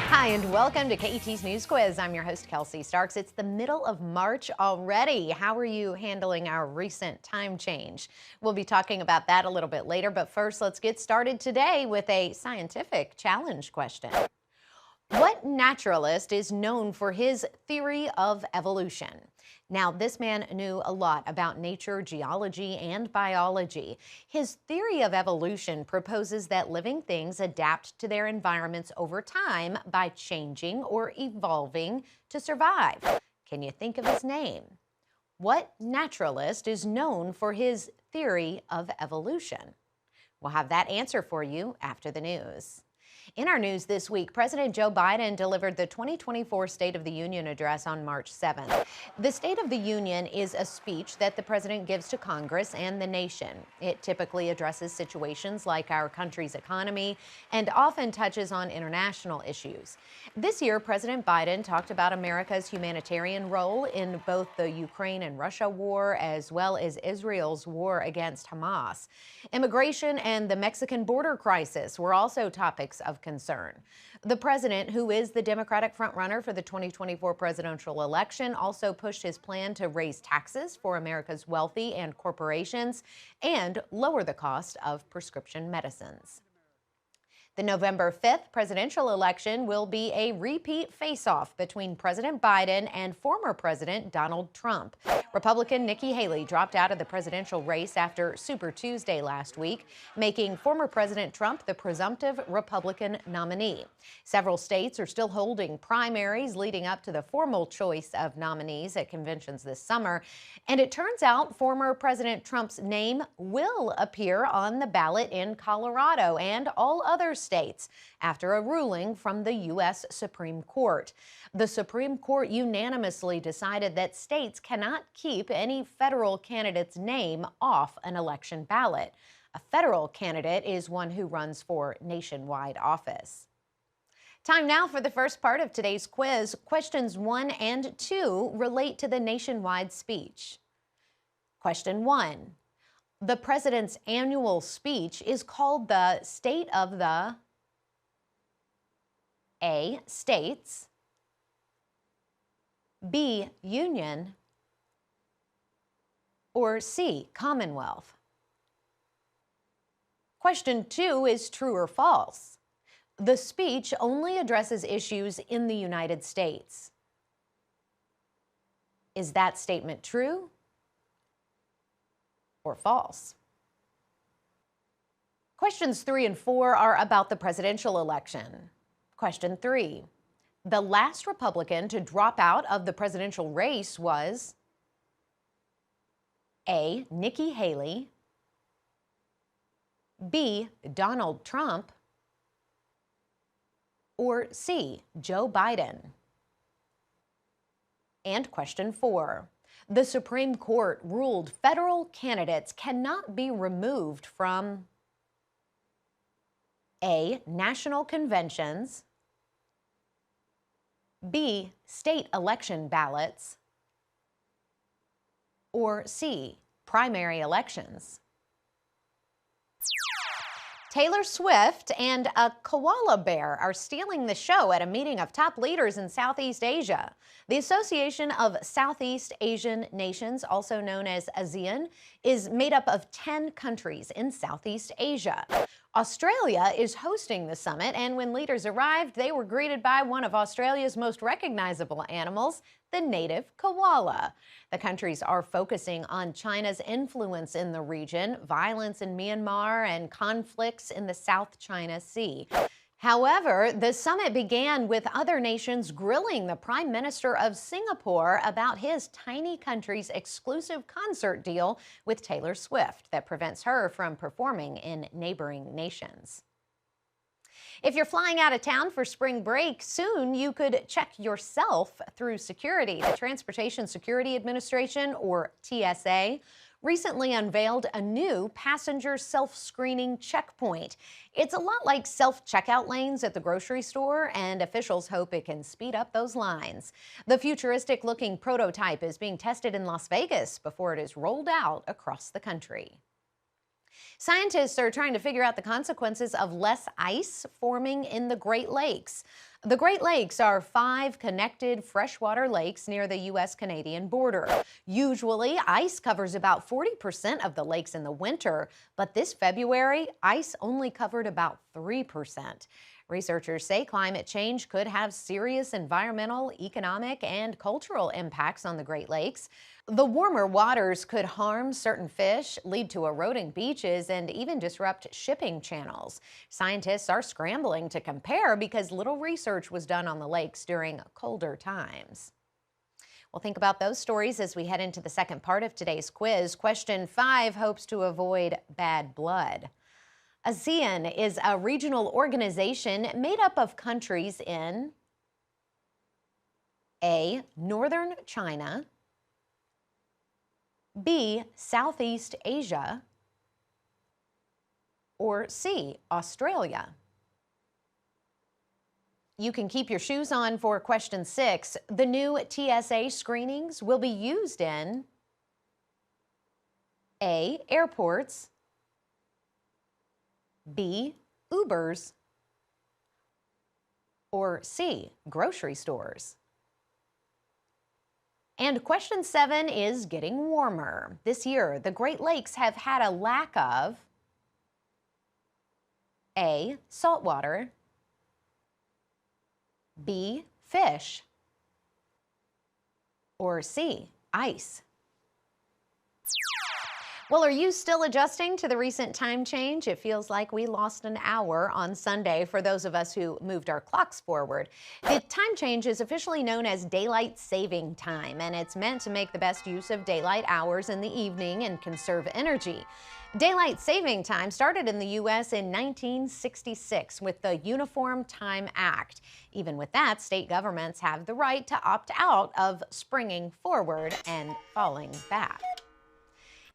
Hi, and welcome to KET's News Quiz. I'm your host, Kelsey Starks. It's the middle of March already. How are you handling our recent time change? We'll be talking about that a little bit later, but first, let's get started today with a scientific challenge question. What naturalist is known for his theory of evolution? Now, this man knew a lot about nature, geology, and biology. His theory of evolution proposes that living things adapt to their environments over time by changing or evolving to survive. Can you think of his name? What naturalist is known for his theory of evolution? We'll have that answer for you after the news. In our news this week, President Joe Biden delivered the 2024 State of the Union address on March 7th. The State of the Union is a speech that the president gives to Congress and the nation. It typically addresses situations like our country's economy and often touches on international issues. This year, President Biden talked about America's humanitarian role in both the Ukraine and Russia war, as well as Israel's war against Hamas. Immigration and the Mexican border crisis were also topics of concern. The president, who is the Democratic frontrunner for the 2024 presidential election, also pushed his plan to raise taxes for America's wealthy and corporations and lower the cost of prescription medicines. The November 5th presidential election will be a repeat face-off between President Biden and former President Donald Trump. Republican Nikki Haley dropped out of the presidential race after Super Tuesday last week, making former President Trump the presumptive Republican nominee. Several states are still holding primaries leading up to the formal choice of nominees at conventions this summer. And it turns out former President Trump's name will appear on the ballot in Colorado and all other states after a ruling from the U.S. Supreme Court. The Supreme Court unanimously decided that states cannot keep any federal candidate's name off an election ballot. A federal candidate is one who runs for nationwide office. Time now for the first part of today's quiz. Questions 1 and 2 relate to the nationwide speech. Question 1. The president's annual speech is called the State of the A. States, B. Union, or C. Commonwealth. Question 2 is true or false. The speech only addresses issues in the United States. Is that statement true or false? Questions 3 and 4 are about the presidential election. Question 3. The last Republican to drop out of the presidential race was A. Nikki Haley, B. Donald Trump, or C. Joe Biden. And question 4. The Supreme Court ruled federal candidates cannot be removed from A. National conventions, B. State election ballots, or C. Primary elections. Taylor Swift and a koala bear are stealing the show at a meeting of top leaders in Southeast Asia. The Association of Southeast Asian Nations, also known as ASEAN, is made up of 10 countries in Southeast Asia. Australia is hosting the summit, and when leaders arrived, they were greeted by one of Australia's most recognizable animals, the native koala. The countries are focusing on China's influence in the region, violence in Myanmar, and conflicts in the South China Sea. However, the summit began with other nations grilling the Prime Minister of Singapore about his tiny country's exclusive concert deal with Taylor Swift that prevents her from performing in neighboring nations. If you're flying out of town for spring break, soon you could check yourself through security. The Transportation Security Administration, or TSA, recently unveiled a new passenger self-screening checkpoint. It's a lot like self-checkout lanes at the grocery store, and officials hope it can speed up those lines. The futuristic-looking prototype is being tested in Las Vegas before it is rolled out across the country. Scientists are trying to figure out the consequences of less ice forming in the Great Lakes. The Great Lakes are 5 connected freshwater lakes near the U.S.-Canadian border. Usually, ice covers about 40% of the lakes in the winter, but this February, ice only covered about 3%. Researchers say climate change could have serious environmental, economic, and cultural impacts on the Great Lakes. The warmer waters could harm certain fish, lead to eroding beaches, and even disrupt shipping channels. Scientists are scrambling to compare because little research was done on the lakes during colder times. We'll think about those stories as we head into the second part of today's quiz. Question 5 hopes to avoid bad blood. ASEAN is a regional organization made up of countries in A. Northern China, B. Southeast Asia, or C. Australia. You can keep your shoes on for question 6. The new TSA screenings will be used in A. Airports, B. Ubers, or C. Grocery stores. And question 7 is getting warmer. This year, the Great Lakes have had a lack of A. Saltwater, B. Fish, or C. Ice. Well, are you still adjusting to the recent time change? It feels like we lost an hour on Sunday for those of us who moved our clocks forward. The time change is officially known as daylight saving time, and it's meant to make the best use of daylight hours in the evening and conserve energy. Daylight saving time started in the U.S. in 1966 with the Uniform Time Act. Even with that, state governments have the right to opt out of springing forward and falling back.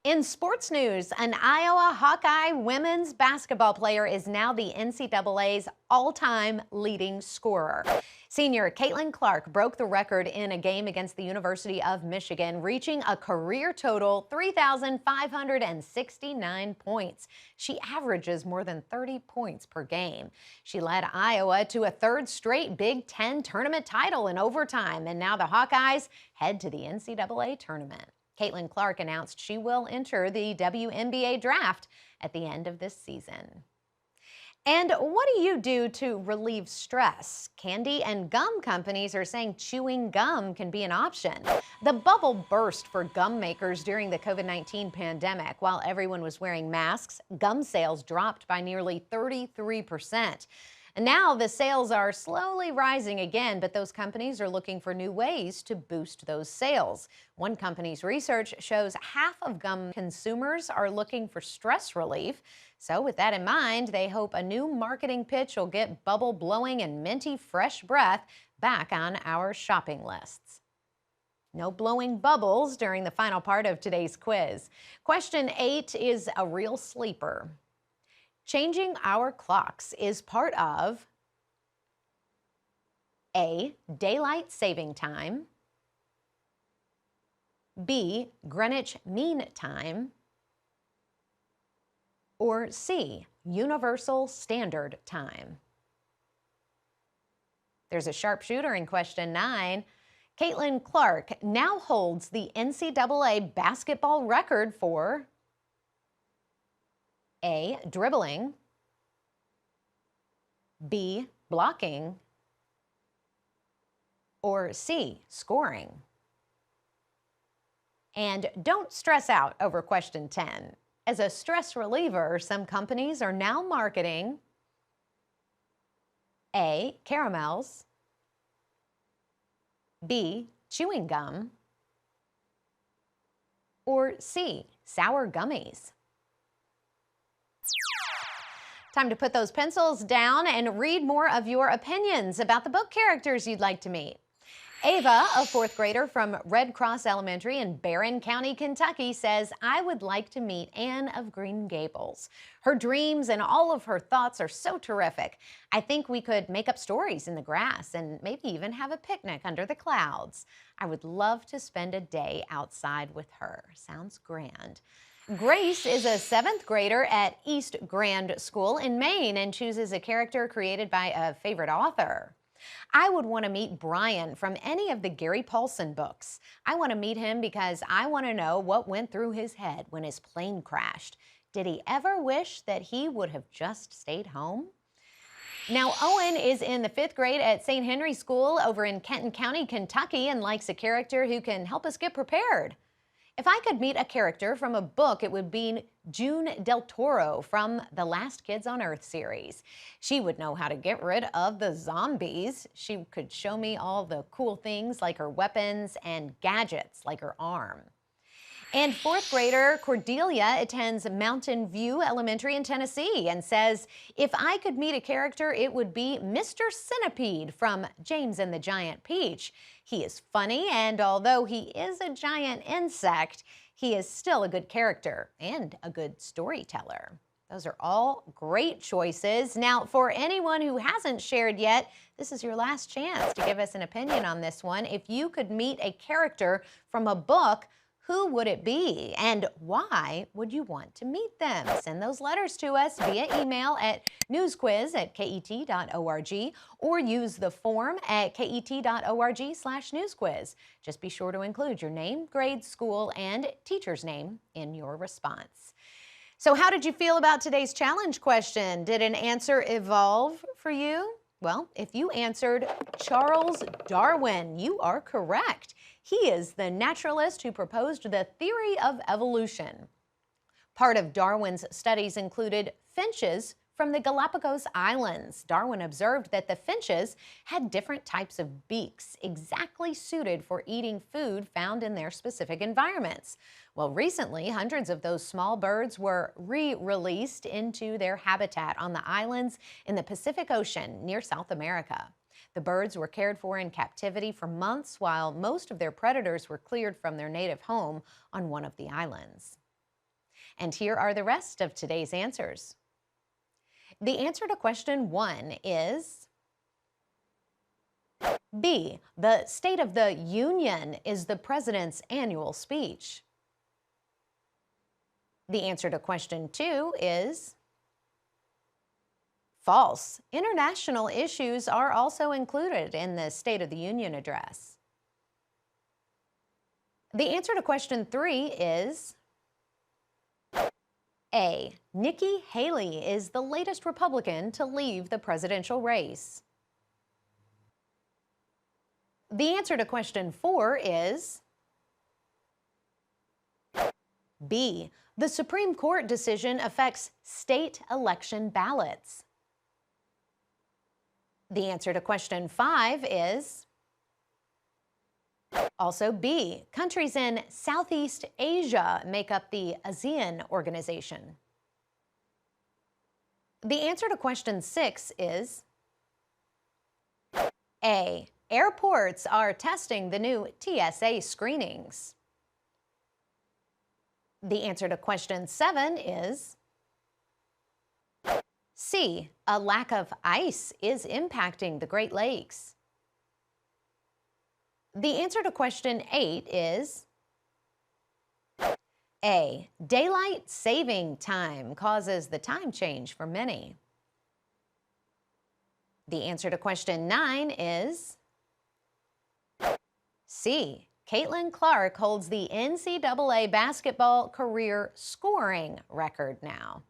In sports news, an Iowa Hawkeye women's basketball player is now the NCAA's all-time leading scorer. Senior Caitlin Clark broke the record in a game against the University of Michigan, reaching a career total 3,569 points. She averages more than 30 points per game. She led Iowa to a 3rd straight Big Ten tournament title in overtime, and now the Hawkeyes head to the NCAA tournament. Caitlin Clark announced she will enter the WNBA draft at the end of this season. And what do you do to relieve stress? Candy and gum companies are saying chewing gum can be an option. The bubble burst for gum makers during the COVID-19 pandemic. While everyone was wearing masks, gum sales dropped by nearly 33%. And now the sales are slowly rising again, but those companies are looking for new ways to boost those sales. One company's research shows half of gum consumers are looking for stress relief. So with that in mind, they hope a new marketing pitch will get bubble-blowing and minty fresh breath back on our shopping lists. No blowing bubbles during the final part of today's quiz. Question 8 is a real sleeper. Changing our clocks is part of A. Daylight saving time, B. Greenwich Mean Time, or C. Universal Standard Time. There's a sharpshooter in question 9. Caitlin Clark now holds the NCAA basketball record for A. Dribbling, B. Blocking, or C. Scoring. And don't stress out over question 10. As a stress reliever, some companies are now marketing A. Caramels, B. Chewing gum, or C. Sour gummies. Time to put those pencils down and read more of your opinions about the book characters you'd like to meet. Ava, a fourth grader from Red Cross Elementary in Barron County, Kentucky, says, I would like to meet Anne of Green Gables. Her dreams and all of her thoughts are so terrific. I think we could make up stories in the grass and maybe even have a picnic under the clouds. I would love to spend a day outside with her. Sounds grand. Grace is a seventh grader at East Grand School in Maine and chooses a character created by a favorite author. I would want to meet Brian from any of the Gary Paulson books. I want to meet him because I want to know what went through his head when his plane crashed. Did he ever wish that he would have just stayed home? Now, Owen is in the fifth grade at St. Henry School over in Kenton County, Kentucky, and likes a character who can help us get prepared. If I could meet a character from a book, it would be June Del Toro from the Last Kids on Earth series. She would know how to get rid of the zombies. She could show me all the cool things like her weapons and gadgets like her arm. And fourth grader Cordelia attends Mountain View Elementary in Tennessee and says, if I could meet a character, it would be Mr. Centipede from James and the Giant Peach. He is funny, and although he is a giant insect, he is still a good character and a good storyteller. Those are all great choices. Now, for anyone who hasn't shared yet, this is your last chance to give us an opinion on this one. If you could meet a character from a book, who would it be and why would you want to meet them? Send those letters to us via email at newsquiz@ket.org or use the form at ket.org/newsquiz. Just be sure to include your name, grade, school, and teacher's name in your response. So how did you feel about today's challenge question? Did an answer evolve for you? Well, if you answered Charles Darwin, you are correct. He is the naturalist who proposed the theory of evolution. Part of Darwin's studies included finches from the Galapagos Islands. Darwin observed that the finches had different types of beaks exactly suited for eating food found in their specific environments. Well, recently, hundreds of those small birds were re-released into their habitat on the islands in the Pacific Ocean near South America. The birds were cared for in captivity for months while most of their predators were cleared from their native home on one of the islands. And here are the rest of today's answers. The answer to question 1 is B. The State of the Union is the president's annual speech. The answer to question 2 is false. International issues are also included in the State of the Union address. The answer to question 3 is A. Nikki Haley is the latest Republican to leave the presidential race. The answer to question 4 is B. The Supreme Court decision affects state election ballots. The answer to question 5 is also B. Countries in Southeast Asia make up the ASEAN organization. The answer to question 6 is A. Airports are testing the new TSA screenings. The answer to question 7 is C. A lack of ice is impacting the Great Lakes. The answer to question 8 is A. Daylight saving time causes the time change for many. The answer to question 9 is C. Caitlin Clark holds the NCAA basketball career scoring record now.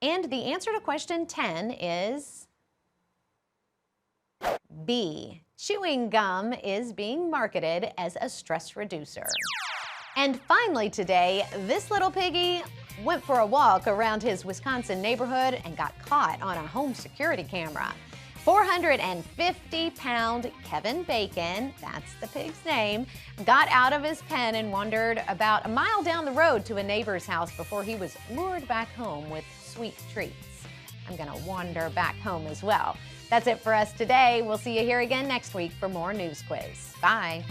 And the answer to question 10 is B. Chewing gum is being marketed as a stress reducer. And finally today, this little piggy went for a walk around his Wisconsin neighborhood and got caught on a home security camera. 450-pound Kevin Bacon, that's the pig's name, got out of his pen and wandered about a mile down the road to a neighbor's house before he was lured back home with sweet treats. I'm gonna wander back home as well. That's it for us today. We'll see you here again next week for more News Quiz. Bye.